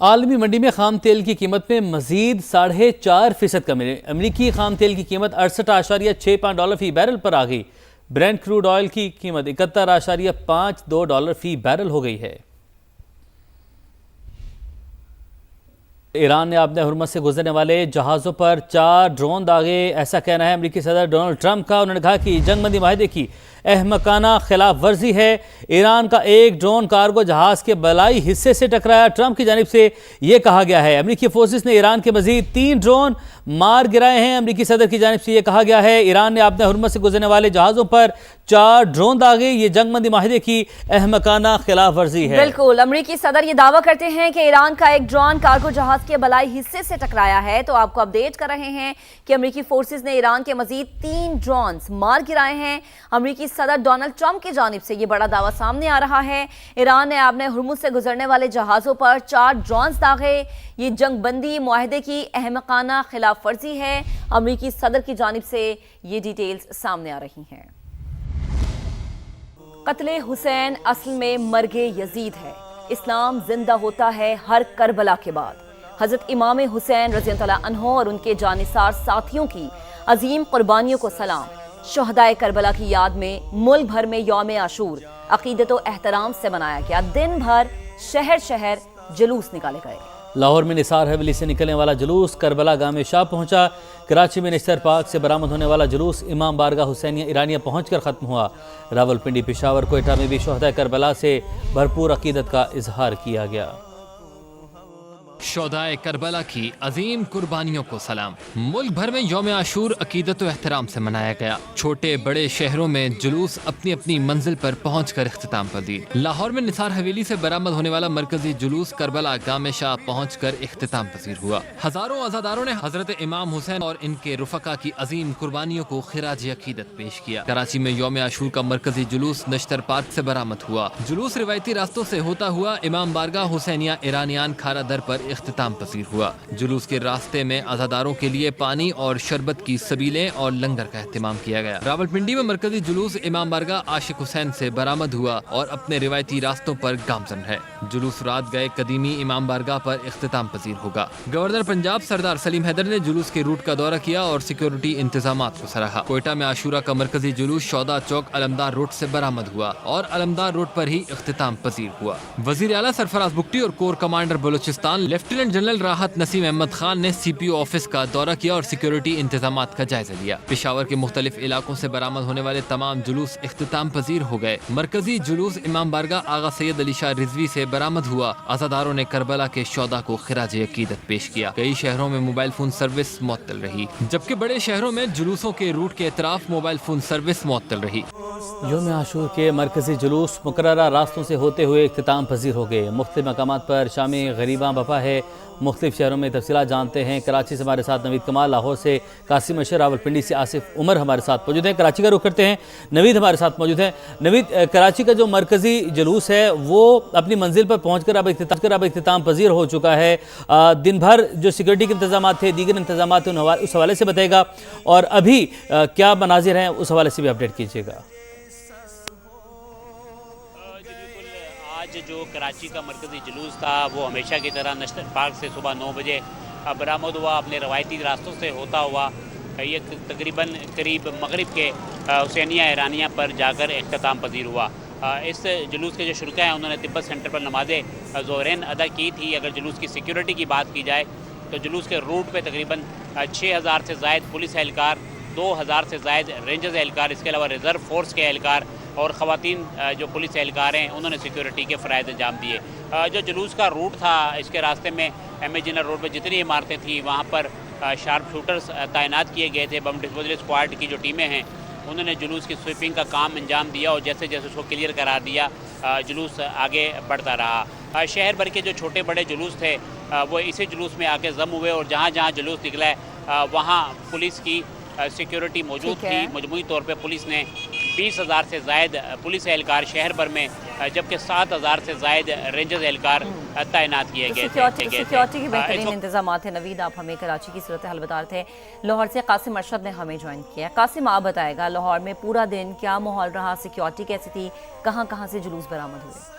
عالمی منڈی میں خام تیل کی قیمت میں مزید 4.5% کمی۔ امریکی خام تیل کی قیمت 68.65 ڈالر فی بیرل پر آ گئی۔ برینٹ کروڈ آئل کی قیمت 71.52 ڈالر فی بیرل ہو گئی ہے۔ ایران نے اپنے حرمت سے گزرنے والے جہازوں پر 4 ڈرون داغے، ایسا کہنا ہے امریکی صدر ڈونلڈ ٹرمپ کا۔ انہوں نے کہا کہ جنگ بندی معاہدے کی احمقانہ خلاف ورزی ہے۔ ایران کا ایک ڈرون کارگو جہاز کے بالائی حصے سے ٹکرایا۔ ٹرمپ کی جانب سے یہ کہا گیا ہے امریکی فورسز نے ایران کے مزید 3 ڈرون مار گرائے ہیں۔ امریکی صدر کی جانب سے یہ کہا گیا ہے ایران نے اپنے حرمت سے گزرنے والے جہازوں پر 4 ڈرون داغے، یہ جنگ بندی معاہدے کی احمقانہ خلاف ورزی ہے۔ بالکل، امریکی صدر یہ دعویٰ کرتے ہیں کہ ایران کا ایک ڈرون کارگو جہاز کے بالائی حصے سے ٹکرایا ہے، تو آپ کو اپڈیٹ کر رہے ہیں کہ امریکی فورسز نے ایران کے مزید 3 ڈرونز مار گرائے ہیں۔ امریکی صدر ڈونلڈ ٹرمپ کی جانب سے یہ بڑا دعویٰ سامنے آ رہا ہے۔ ایران نے اپنے حرمت سے گزرنے والے جہازوں پر 4 ڈرونز داغے، یہ جنگ بندی معاہدے کی احمقانہ خلاف ورزی ہے۔ امریکی صدر کی جانب سے یہ ڈیٹیلز سامنے آ رہی ہیں۔ قتل حسین اصل میں مرگ یزید ہے۔ اسلام زندہ ہوتا ہے ہر کربلا کے بعد۔ حضرت امام حسین رضی اللہ عنہ اور ان کے جانثار ساتھیوں کی عظیم قربانیوں کو سلام۔ شہدائے کربلا کی یاد میں ملک بھر میں یوم عاشور عقیدت و احترام سے منایا گیا۔ دن بھر شہر شہر جلوس نکالے گئے۔ لاہور میں نثار حویلی سے نکلنے والا جلوس کربلا گاہ میں شاہ پہنچا۔ کراچی میں نشتر پاک سے برآمد ہونے والا جلوس امام بارگاہ حسینیہ ایرانیہ پہنچ کر ختم ہوا۔ راولپنڈی، پشاور، کوئٹہ میں بھی شہدائے کربلا سے بھرپور عقیدت کا اظہار کیا گیا۔ شہدائے کربلا کی عظیم قربانیوں کو سلام۔ ملک بھر میں یوم عاشور عقیدت و احترام سے منایا گیا۔ چھوٹے بڑے شہروں میں جلوس اپنی اپنی منزل پر پہنچ کر اختتام پذیر۔ لاہور میں نثار حویلی سے برآمد ہونے والا مرکزی جلوس کربلا گاہ میں شاہ پہنچ کر اختتام پذیر ہوا۔ ہزاروں عزاداروں نے حضرت امام حسین اور ان کے رفقا کی عظیم قربانیوں کو خراج عقیدت پیش کیا۔ کراچی میں یوم عاشور کا مرکزی جلوس نشتر پارک سے برآمد ہوا۔ جلوس روایتی راستوں سے ہوتا ہوا امام بارگاہ حسینیہ ایرانیان کھارا در پر اختتام پذیر ہوا۔ جلوس کے راستے میں عزاداروں کے لیے پانی اور شربت کی سبیلیں اور لنگر کا اہتمام کیا گیا۔ راولپنڈی میں مرکزی جلوس امام بارگاہ عاشق حسین سے برآمد ہوا اور اپنے روایتی راستوں پر گامزن ہے۔ جلوس رات گئے قدیمی امام بارگاہ پر اختتام پذیر ہوگا۔ گورنر پنجاب سردار سلیم حیدر نے جلوس کے روٹ کا دورہ کیا اور سیکیورٹی انتظامات کو سراہا۔ کوئٹہ میں عاشورہ کا مرکزی جلوس شودا چوک علمدار روڈ سے برآمد ہوا اور علمدار روڈ پر ہی اختتام پذیر ہوا۔ وزیر اعلیٰ سرفراز بگٹی اور corps commander Balochistan lieutenant general Rahat Naseem Ahmed Khan نے سی پی او آفس کا دورہ کیا اور سیکیورٹی انتظامات کا جائزہ لیا۔ پشاور کے مختلف علاقوں سے برآمد ہونے والے تمام جلوس اختتام پذیر ہو گئے۔ مرکزی جلوس امام بارگاہ آغا سید علی شاہ رضوی سے برآمد ہوا۔ عزاداروں نے کربلا کے شہداء کو خراج عقیدت پیش کیا۔ کئی شہروں میں موبائل فون سروس معطل رہی، جبکہ بڑے شہروں میں جلوسوں کے روٹ کے اطراف موبائل فون سروس معطل رہی۔ یوم عاشور کے مرکزی جلوس مقررہ راستوں سے ہوتے ہوئے اختتام پذیر ہو گئے۔ مختلف مقامات پر شامی غریباں بپا ہے۔ مختلف شہروں میں تفصیلات جانتے ہیں۔ کراچی سے ہمارے ساتھ نوید کمال، لاہور سے قاسم اشر، راولپنڈی سے آصف عمر ہمارے ساتھ موجود ہیں۔ کراچی کا رخ کرتے ہیں، نوید ہمارے ساتھ موجود ہیں۔ نوید، کراچی کا جو مرکزی جلوس ہے وہ اپنی منزل پر پہنچ کر اب اختتام پذیر ہو چکا ہے۔ دن بھر جو سیکورٹی کے انتظامات تھے، دیگر انتظامات تھے، اس حوالے سے بتائے گا، اور ابھی کیا مناظر ہیں اس حوالے سے بھی اپڈیٹ کیجیے گا۔ آج جو کراچی کا مرکزی جلوس تھا وہ ہمیشہ کی طرح نشتر پارک سے صبح 9 بجے برآمد ہوا، اپنے روایتی راستوں سے ہوتا ہوا یہ تقریباً قریب مغرب کے حسینیہ ایرانیہ پر جا کر اختتام پذیر ہوا۔ اس جلوس کے جو شرکاء ہیں انہوں نے تبت سینٹر پر نماز ظہرین ادا کی تھی۔ اگر جلوس کی سیکیورٹی کی بات کی جائے تو جلوس کے روٹ پہ تقریباً 6000 سے زائد پولیس اہلکار، 2000 سے زائد رینجرز اہلکار، اس کے علاوہ ریزرو فورس کے اہلکار اور خواتین جو پولیس اہلکار ہیں انہوں نے سیکیورٹی کے فرائض انجام دیے۔ جو جلوس کا روٹ تھا، اس کے راستے میں ایم اے جنرل روڈ پہ جتنی عمارتیں تھیں وہاں پر شارپ شوٹرز تعینات کیے گئے تھے۔ بم ڈسپوزل اسکواڈ کی جو ٹیمیں ہیں انہوں نے جلوس کی سویپنگ کا کام انجام دیا اور جیسے جیسے اس کو کلیئر قرار دیا جلوس آگے بڑھتا رہا۔ شہر بھر کے جو چھوٹے بڑے جلوس تھے وہ اسی جلوس میں آ کے ضم ہوئے اور جہاں جہاں جلوس نکلا ہے وہاں پولیس کی سیکیورٹی موجود تھی۔ مجموعی طور پہ پولیس نے 20,000 سے زائد پولیس اہلکار شہر بھر میں، جبکہ 7,000 سے زائد رینجرز اہلکار تعینات کیے گئے تھے۔ سیکیورٹی کے بہترین انتظامات ہیں۔ نوید، آپ ہمیں کراچی کی صورتحال بتا رہے تھے۔ لاہور سے قاسم ارشد نے ہمیں جوائن کیا ہے۔ قاسم، آپ بتائے گا لاہور میں پورا دن کیا ماحول رہا، سیکیورٹی کیسی تھی، کہاں کہاں سے جلوس برآمد ہوئے؟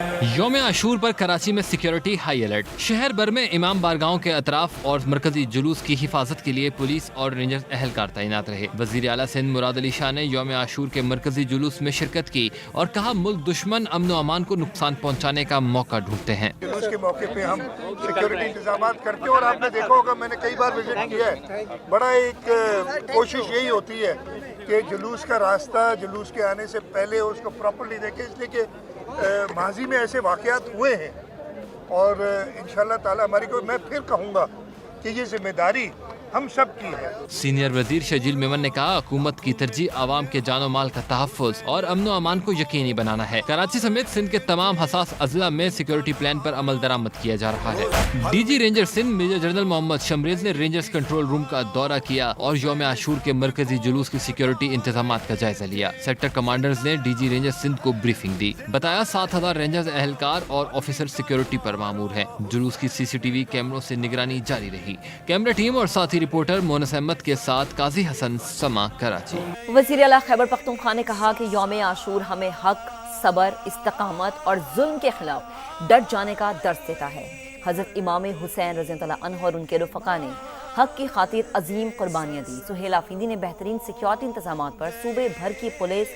یوم عاشور پر کراچی میں سیکیورٹی ہائی الرٹ. شہر بھر میں امام بارگاہوں کے اطراف اور مرکزی جلوس کی حفاظت کے لیے پولیس اور رینجرز اہلکار تعینات رہے. وزیر اعلیٰ سندھ مراد علی شاہ نے یوم عاشور کے مرکزی جلوس میں شرکت کی اور کہا ملک دشمن امن و امان کو نقصان پہنچانے کا موقع ڈھونڈتے ہیں. جلوس کے موقع پہ ہم سیکیورٹی انتظامات کرتے ہیں اور آپ نے دیکھا ہوگا میں نے کئی بار وزٹ کیا ہے. بڑا ایک کوشش یہی ہوتی ہے کہ جلوس کا راستہ جلوس کے آنے سے پہلے اس کو پراپرلی دیکھیں, اس لیے کہ ماضی میں ایسے واقعات ہوئے ہیں اور انشاءاللہ تعالی ہماری کو میں پھر کہوں گا کہ یہ ذمہ داری ہم سب کی ہے. سینئر وزیر شجیل میمن نے کہا حکومت کی ترجیح عوام کے جان و مال کا تحفظ اور امن و امان کو یقینی بنانا ہے. کراچی سمیت سندھ کے تمام حساس اضلاع میں سیکیورٹی پلان پر عمل درآمد کیا جا رہا ہے. D G ranger Sindh major general Muhammad Shamrez نے رینجرز کنٹرول روم کا دورہ کیا اور یوم عاشور کے مرکزی جلوس کی سیکیورٹی انتظامات کا جائزہ لیا. سیکٹر کمانڈرز نے ڈی جی رینجر سندھ کو بریفنگ دی. بتایا 7000 رینجرز اہلکار اور آفیسر سیکیورٹی پر مامور ہیں. جلوس کی سی سی ٹی وی کیمروں سے نگرانی جاری رہی. کیمرہ ٹیم اور ساتھی رپورٹر مونس احمد کے ساتھ قاضی حسن سما کراچی. وزیر اعلیٰ خیبر پختونخوا نے کہا کہ یوم عاشور ہمیں حق, صبر, استقامت اور ظلم کے خلاف ڈٹ جانے کا درس دیتا ہے. حضرت امام حسین رضی اللہ عنہ اور ان کے رفقا نے حق کی خاطر عظیم قربانیاں دی. سہیل آفیندی نے بہترین سیکیورٹی انتظامات پر صوبے بھر کی پولیس,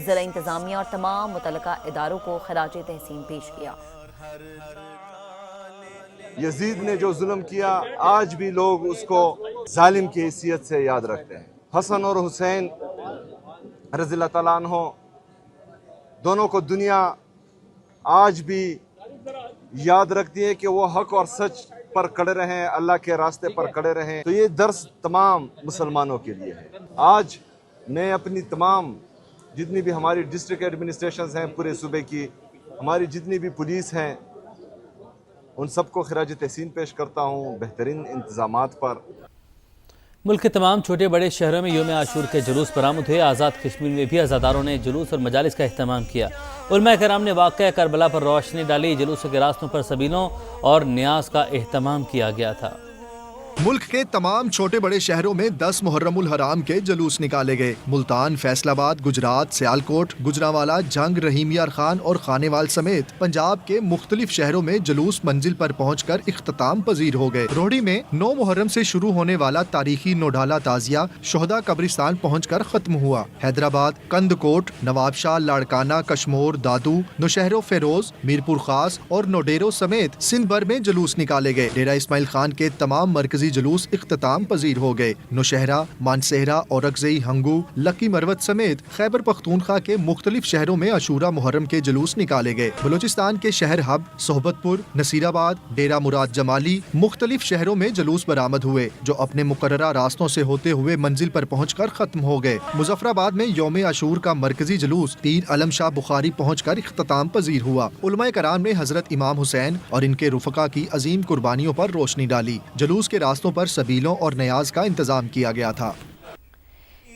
ضلع انتظامیہ اور تمام متعلقہ اداروں کو خراج تحسین پیش کیا. یزید نے جو ظلم کیا آج بھی لوگ اس کو ظالم کی حیثیت سے یاد رکھتے ہیں. حسن اور حسین رضی اللہ تعالیٰ عنہ دونوں کو دنیا آج بھی یاد رکھتی ہے کہ وہ حق اور سچ پر کڑے رہیں, اللہ کے راستے پر کڑے رہیں. تو یہ درس تمام مسلمانوں کے لیے ہے. آج میں اپنی تمام جتنی بھی ہماری ڈسٹرکٹ ایڈمنسٹریشنز ہیں پورے صوبے کی, ہماری جتنی بھی پولیس ہیں, ان سب کو خراج تحسین پیش کرتا ہوں بہترین انتظامات پر. ملک کے تمام چھوٹے بڑے شہروں میں یوم عاشور کے جلوس برآمد ہوئے. آزاد کشمیر میں بھی عزاداروں نے جلوس اور مجالس کا اہتمام کیا. علماء کرام نے واقعہ کربلا پر روشنی ڈالی. جلوسوں کے راستوں پر سبیلوں اور نیاز کا اہتمام کیا گیا تھا. ملک کے تمام چھوٹے بڑے شہروں میں 10 محرم الحرام کے جلوس نکالے گئے. ملتان, فیصل آباد, گجرات, سیالکوٹ, گجرانوالہ, جنگ, رحیم یار خان اور خانیوال سمیت پنجاب کے مختلف شہروں میں جلوس منزل پر پہنچ کر اختتام پذیر ہو گئے. روہڑی میں 9 محرم سے شروع ہونے والا تاریخی نوڈھالا تعزیہ شہداء قبرستان پہنچ کر ختم ہوا. حیدرآباد, کندکوٹ, نواب شاہ, لاڑکانہ, کشمور, دادو, نوشہر و فیروز, میرپور خاص اور نوڈیرو سمیت سندھ بھر میں جلوس نکالے گئے. ڈیرہ اسماعیل خان کے تمام مرکزی جلوس اختتام پذیر ہو گئے. نوشہرہ, مانسہرہ, اورکزئی, ہنگو, لکی مروت سمیت خیبر پختونخوا کے مختلف شہروں میں عاشورہ محرم کے جلوس نکالے گئے. بلوچستان کے شہر ہب, صحبت پور, نصیر آباد, ڈیرہ مراد جمالی مختلف شہروں میں جلوس برآمد ہوئے جو اپنے مقررہ راستوں سے ہوتے ہوئے منزل پر پہنچ کر ختم ہو گئے. مظفر آباد میں یوم عاشور کا مرکزی جلوس پیر علم شاہ بخاری پہنچ کر اختتام پذیر ہوا. علماء کرام نے حضرت امام حسین اور ان کے رفقا کی عظیم قربانیوں پر روشنی ڈالی. جلوس کے راستوں پر سبیلوں اور نیاز کا انتظام کیا گیا تھا.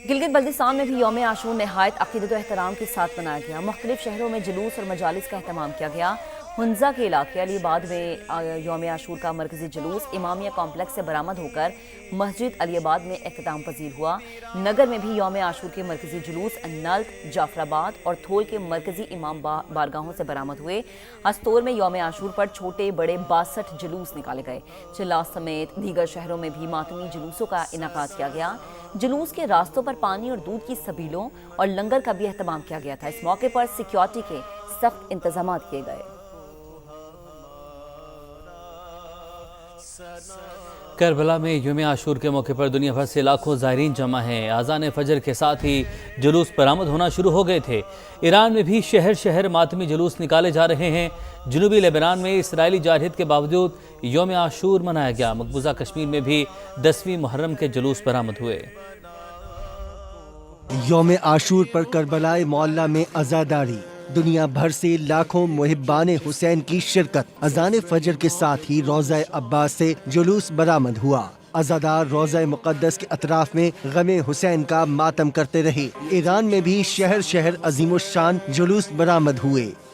گلگت بلتستان میں بھی یوم عاشور نہایت عقیدت و احترام کے ساتھ منایا گیا. مختلف شہروں میں جلوس اور مجالس کا اہتمام کیا گیا. ہنزہ کے علاقے علی آباد میں یوم عاشور کا مرکزی جلوس امامیہ کمپلیکس سے برآمد ہو کر مسجد علی آباد میں اختتام پذیر ہوا. نگر میں بھی یوم عاشور کے مرکزی جلوس نلک, جعفر آباد اور تھول کے مرکزی امام بارگاہوں سے برآمد ہوئے. استور میں یوم عاشور پر چھوٹے بڑے 62 جلوس نکالے گئے. چلاس سمیت دیگر شہروں میں بھی ماتمی جلوسوں کا انعقاد کیا گیا. جلوس کے راستوں پر پانی اور دودھ کی سبیلوں اور لنگر کا بھی اہتمام کیا گیا تھا. اس موقع پر سیکیورٹی کے سخت انتظامات کیے گئے. کربلا میں یوم عاشور کے موقع پر دنیا بھر سے لاکھوں زائرین جمع ہیں. اذان فجر کے ساتھ ہی جلوس برآمد ہونا شروع ہو گئے تھے. ایران میں بھی شہر شہر ماتمی جلوس نکالے جا رہے ہیں. جنوبی لیبنان میں اسرائیلی جارحیت کے باوجود یوم عاشور منایا گیا. مقبوضہ کشمیر میں بھی 10ویں محرم کے جلوس برآمد ہوئے. یوم عاشور پر کربلائے معلیٰ میں عزاداری. دنیا بھر سے لاکھوں محبان حسین کی شرکت. اذان فجر کے ساتھ ہی روضہ عباس سے جلوس برآمد ہوا. عزادار روضہ مقدس کے اطراف میں غم حسین کا ماتم کرتے رہے. ایران میں بھی شہر شہر عظیم الشان جلوس برآمد ہوئے.